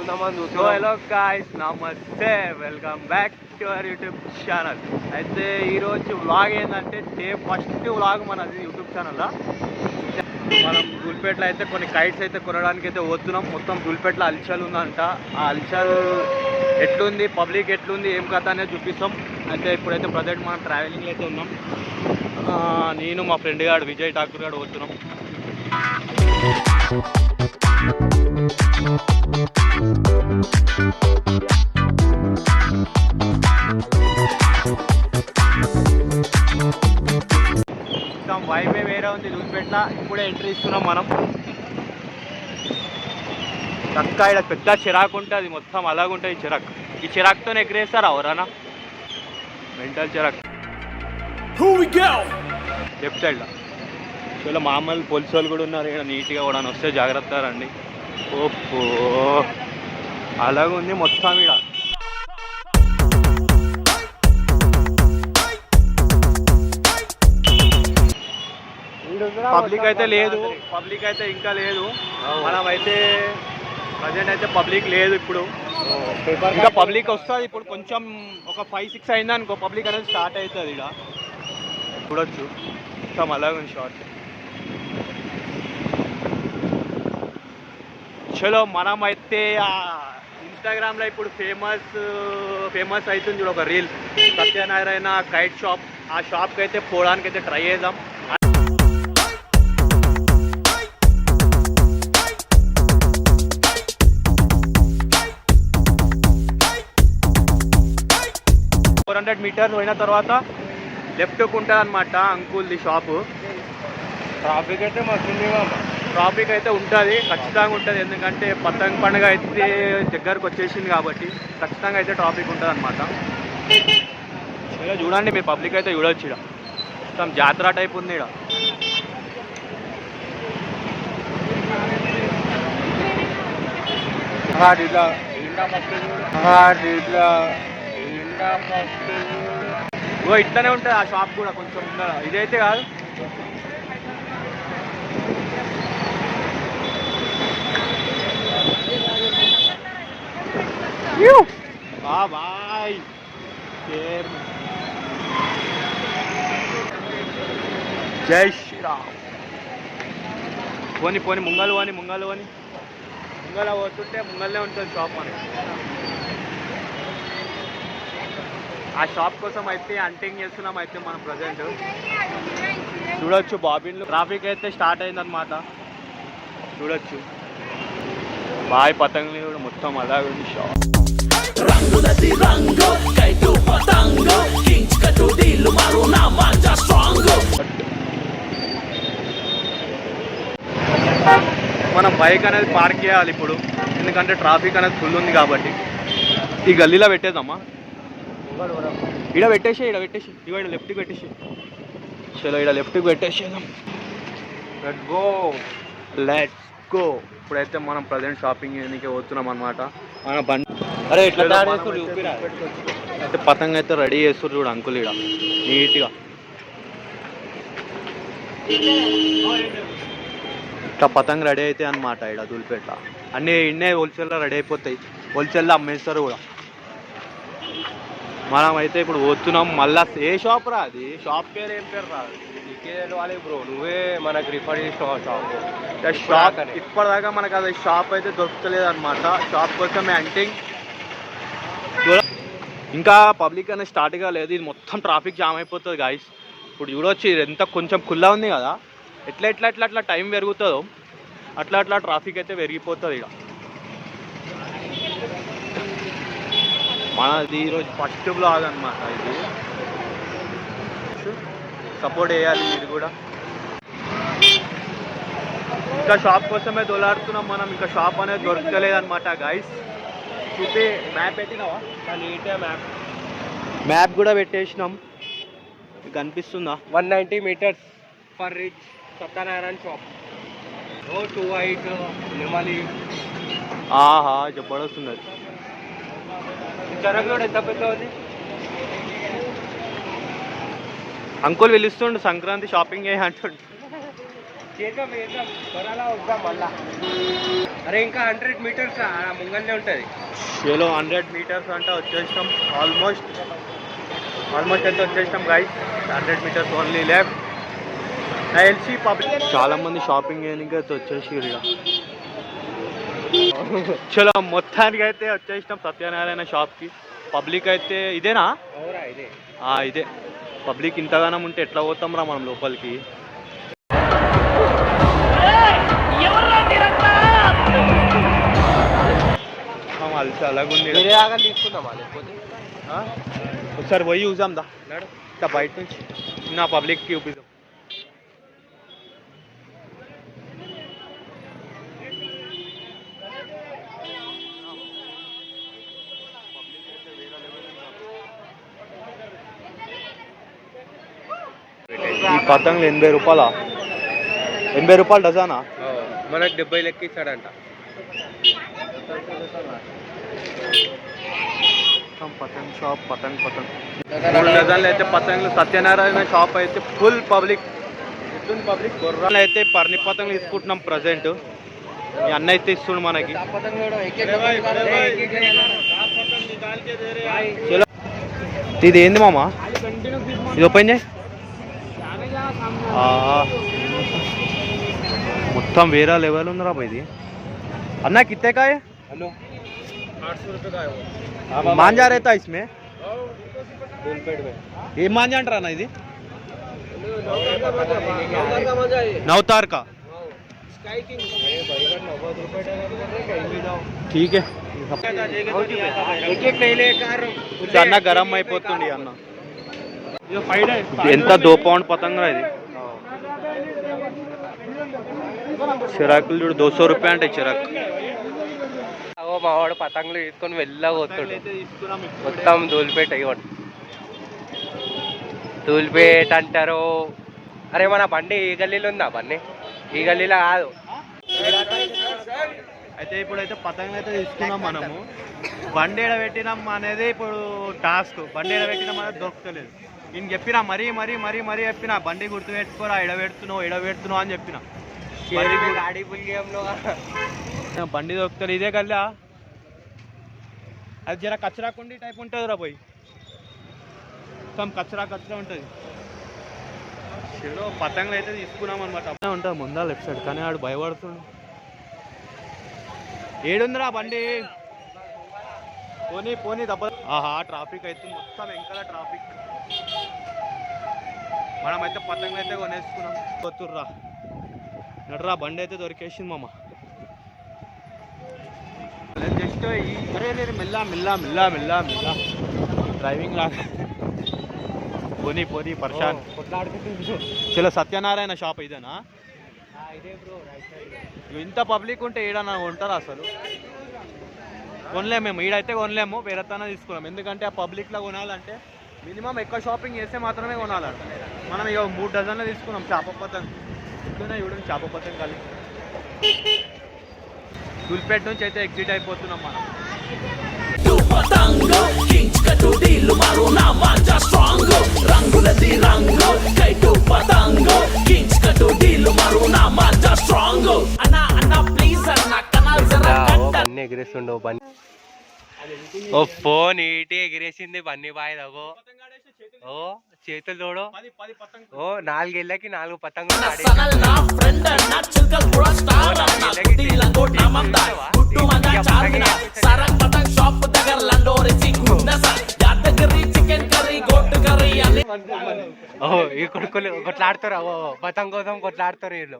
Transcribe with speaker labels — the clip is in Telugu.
Speaker 1: కొంతమంది.
Speaker 2: సో హలో గాయ్స్, నమస్తే, welcome back to our YouTube channel. అయితే ఈరోజు వ్లాగ్ ఏంటంటే ఫస్ట్ వ్లాగ్ మనది యూట్యూబ్ ఛానల్లో. మనం దూల్పేటలో అయితే కొన్ని కైట్స్ అయితే కొనడానికి అయితే పోతున్నాం. మొత్తం దూల్పేటలో అల్చల్ ఉందంట. ఆ అల్చల్ ఎట్లుంది, పబ్లిక్ ఎట్లుంది, ఏం కథ అనేది చూపిస్తాం. అయితే ఇప్పుడైతే ప్రజెంట్ మనం ట్రావెలింగ్ అయితే ఉన్నాం. నేను మా ఫ్రెండ్ గారు విజయ్ ఠాకూర్ గారు పోతున్నాం. వైబే వేరే ఉంది దూల్పేటలో. ఇప్పుడే ఎంట్రీ ఇస్తున్నాం మనం. చక్క ఇక్కడ పెద్ద చిరాకు ఉంటుంది, మొత్తం అలాగుంటుంది చిరాకు. ఈ చిరాకుతోనే ఎగరేస్తారు ఎవరన్నా, మెంటల్ చిరాకు. లెఫ్ట్ సైడ్లో చాలా మామూలు పోలీసు వాళ్ళు కూడా ఉన్నారు ఇక్కడ. నీట్గా కూడా వస్తే జాగ్రత్త రండి. ఓహో అలాగుంది మొత్తం ఇక్కడ. పబ్లిక్ అయితే లేదు, పబ్లిక్ అయితే ఇంకా లేదు. మనమైతే ప్రజెంట్ అయితే పబ్లిక్ లేదు ఇప్పుడు. ఇంకా పబ్లిక్ వస్తుంది ఇప్పుడు. కొంచెం ఒక 5-6 అయింది అనుకో, పబ్లిక్ అనేది స్టార్ట్ అవుతుంది ఇక్కడ. చూడొచ్చు మొత్తం అలాగుంది షార్ట్. చలో మనమైతే ఇన్స్టాగ్రామ్లో ఇప్పుడు ఫేమస్ అవుతుంది చూడు ఒక రీల్, సత్యనారాయణ కైట్ షాప్. ఆ షాప్కి అయితే పోవడానికి అయితే ట్రై చేద్దాం. మీటర్స్ పోయిన తర్వాత లెఫ్ట్కి ఉంటుంది అనమాట అంకుల్ది షాపు.
Speaker 1: ట్రాఫిక్ అయితే మస్తు,
Speaker 2: ట్రాఫిక్ అయితే ఉంటుంది, ఖచ్చితంగా ఉంటుంది. ఎందుకంటే పతంగ్ పండుగ అయితే దగ్గరకు వచ్చేసింది కాబట్టి ఖచ్చితంగా అయితే ట్రాఫిక్ ఉంటుంది అనమాట. ఇలా చూడండి మీరు, పబ్లిక్ అయితే చూడవచ్చు. ఇక్కడ మొత్తం జాతర టైప్ ఉంది ఇక్కడ. ఇట్లనే ఉంటుంది ఆ షాప్ కూడా కొంచెం. ఇదైతే కాదు, బాయ్. జై శ్రీరామ్. పోని పోని ముంగలు అని ముంగల పోతుంటే ముంగల్నే ఉంటుంది షాప్ మనకి. ఆ షాప్ కోసం అయితే హంటింగ్ చేస్తున్నాం అయితే మనం ప్రజెంట్. చూడొచ్చు బాబిన్లు. ట్రాఫిక్ అయితే స్టార్ట్ అయిందనమాట, చూడొచ్చు. బాయ్ పతంగులు కూడా మొత్తం అలాగే షాప్. మనం బైక్ అనేది పార్క్ చేయాలి ఇప్పుడు, ఎందుకంటే ట్రాఫిక్ అనేది ఫుల్ ఉంది కాబట్టి. ఈ గల్లీలో పెట్టేద్దామా, ఇక్కడ పెట్టేసి ఇవాళ లెఫ్ట్కి పెట్టేసి. చలో ఇక్కడ లెఫ్ట్కి పెట్టేసేద్దాం. Let's go. ఇప్పుడైతే మనం ప్రజెంట్ షాపింగ్ చేయడానికి పోతున్నాం అనమాట. మన బండి అరే ఇట్లా అయితే పతంగ అయితే రెడీ చేస్తారు చూడు అంకుల్ ఇక్కడ నీట్గా. ఇట్లా పతంగ రెడీ అవుతాయి అనమాట ఇక్కడ దూల్పేట. అన్నీ ఇన్నే హోల్సేల్లో రెడీ అయిపోతాయి, హోల్సేల్లో అమ్మేస్తారు కూడా. మనం అయితే ఇప్పుడు పోతున్నాం మళ్ళా. ఏ షాప్ రా అది? షాప్ పేరు ఏం పేరు రాదు
Speaker 1: వాళ్ళే బ్రో, నువ్వే మనకు రిఫర్ చేసిన
Speaker 2: షాప్. ఇప్పటిదాకా మనకు అది షాప్ అయితే దొరకలేదు అనమాట. షాప్ కోసమే హంటింగ్. ఇంకా పబ్లిక్ అనేది స్టార్ట్ కాలేదు. ఇది మొత్తం ట్రాఫిక్ జామ్ అయిపోతుంది గాయస్. ఇప్పుడు చూడవచ్చు, ఇది ఎంత కొంచెం ఖుల్లా ఉంది కదా, ఎట్లా టైం పెరుగుతుందో అట్లా ట్రాఫిక్ అయితే పెరిగిపోతుంది ఇక. మనది ఈరోజు ఫస్ట్ బ్లాగ్ అనమాట. ఇది సపోర్ట్ చేయాలి మీరు కూడా. ఇంకా షాప్ కోసమే దొలాడుతున్నాం మనం. ఇంకా షాప్ అనేది దొరకలేదన్నమాట గాయస్. చూపి మ్యాప్ పెట్టినావా?
Speaker 1: నీట్గా
Speaker 2: మ్యాప్ కూడా పెట్టేసినాం. కనిపిస్తుందా?
Speaker 1: 190 meters for reach Satyanarayana shop. ఓ 28 నెమలి.
Speaker 2: ఆహా జబర్దస్త్ ఉంది.
Speaker 1: చెరకు కూడా ఎంత పెద్ద ఉంది.
Speaker 2: అంకుల్ పిలుస్తుండు సంక్రాంతి షాపింగ్ చేయ అంటుండు.
Speaker 1: అరే ఇంకా 100 మీటర్స్ ముంగల్నే ఉంటుంది.
Speaker 2: చలో 100 మీటర్స్ అంటే వచ్చేసినాం. ఆల్మోస్ట్ అయితే వచ్చేసినాం గైస్. 100 meters only left. ఎల్సీ పబ్లిక్ చాలా మంది షాపింగ్ చేయడానికి అయితే వచ్చేసి ఇక చలో మొత్తానికి అయితే వచ్చేసినాం సత్యనారాయణ షాప్కి. పబ్లిక్ అయితే ఇదేనా?
Speaker 1: అవురా ఇదే.
Speaker 2: ఇదే పబ్లిక్. ఇంతగానం ఉంటే ఎట్లా పోతాం రా మనం లోపలికి. అలసి అలాగుంది.
Speaker 1: వేరే ఆగలు తీసుకుందామా లేకపోతే?
Speaker 2: ఒకసారి పోయి చూసాం దా
Speaker 1: నడు.
Speaker 2: ఇట్లా బయట నుంచి నా పబ్లిక్కి చూపిద్దాం. ఈ పతంగులు 80 రూపాయలా? 80 రూపాయలు డజానా?
Speaker 1: మనకు 70 లెక్క ఇస్తాడంట.
Speaker 2: పతంగ్ షాప్ పతంగ్ 3 డజన్లు అయితే పతంగులు. సత్యనారాయణ షాప్ అయితే ఫుల్ పబ్లిక్. గుర్రాలు అయితే పర్ని పతంగులు తీసుకుంటున్నాం ప్రజెంట్. ఈ అన్న అయితే ఇస్తుండు మనకి. ఇది ఏంది మామ? ఇది ఓపెన్ చేయి. మొత్తం వేరే లెవెల్ ఉందిరా బాయ్ ఇది. అన్నా कितने का है?
Speaker 1: 800 रुपये का है वो.
Speaker 2: मांझा रहता है इसमें?
Speaker 1: फुलपेट में.
Speaker 2: ये मांझा अंटारा ना ఇది? नवतार का. ठीक है. అన్న గరం అయిపోతుంది అన్న. ఎంత 2 పౌండ్ పతంగ ఇది. చిరాకులు చూడు 200 రూపాయ అంటే చిరాకు.
Speaker 1: మావాడు పతంగులు తీసుకొని వెళ్ళబోతాడు. మొత్తం ధూల్పేట ఇవ్వండి. ధూల్పేట అంటారు. అరే మన బండి ఈ గల్లీలో ఉందా? బండి ఈ గల్లీలో కాదు.
Speaker 2: అయితే ఇప్పుడైతే పతంగులు అయితే తీసుకున్నాం మనము. బండి ఎడ పెట్టినాం అనేది ఇప్పుడు టాస్క్. బండి ఎడ పెట్టినాం అనేది దొరుకుతలేదు. నేను చెప్పినా మరీ చెప్పిన బండి గుర్తు పెట్టుకోరా, ఎడబెడుతున్నావు అని చెప్పిన. బండి దొరుకుతుంది ఇదే కల్లా. అది జర కచరా కుండి టైప్ ఉంటుంది రా పోయి. మొత్తం కచరా ఉంటుంది. చలో పతంగులు అయితే తీసుకున్నాం అనమాట. ఉంటుంది ముందా లెఫ్ట్ సైడ్. కానీ ఆడు భయపడుతుండు. ఏడుందిరా బండి? పోనీ దెబ్బ. ట్రాఫిక్ అయితే మొత్తం వెంకల ట్రాఫిక్. మనమైతే పతంగులు అయితే కొనేసుకున్నాం. కొత్తుర్రా నడరా. బండి అయితే దొరికేసింది మామ. జస్ట్ అరే మెల్లా డ్రైవింగ్ లాగా. పోనీ పర్షాన్. చలో సత్యనారాయణ షాప్ ఇదేనా? ఇంత పబ్లిక్ ఉంటే ఈడన్నా ఉంటారా అసలు? కొనలేము మేము ఈడైతే కొనలేము. వేరే తన తీసుకున్నాం. ఎందుకంటే ఆ పబ్లిక్లో కొనాలంటే మినిమం ఎక్కువ షాపింగ్ చేస్తే మాత్రమే కొనాలంట. మనం ఇక 3 డజన్లు తీసుకున్నాం చేప పతంగ్. ఇట్లనే చూడండి చేప పతంగ్ కలిసి. ధూల్పేట నుంచి అయితే ఎగ్జిట్ అయిపోతున్నాం మనం.
Speaker 1: బన్నీ ఎగిరేస్తుండవు. బన్నీ ఓ ఫోన్ ఈటి ఎగిరేసింది బన్నీ బాయ్ దగో. ఓ చేతులు తోడు. ఓ 4 ఏళ్ళకి 4 పతంగులు. ఓ ఈ కొడుకులు కొట్లాడతారు. ఓ పతంగ కోసం కొట్లాడతారు వీళ్ళు.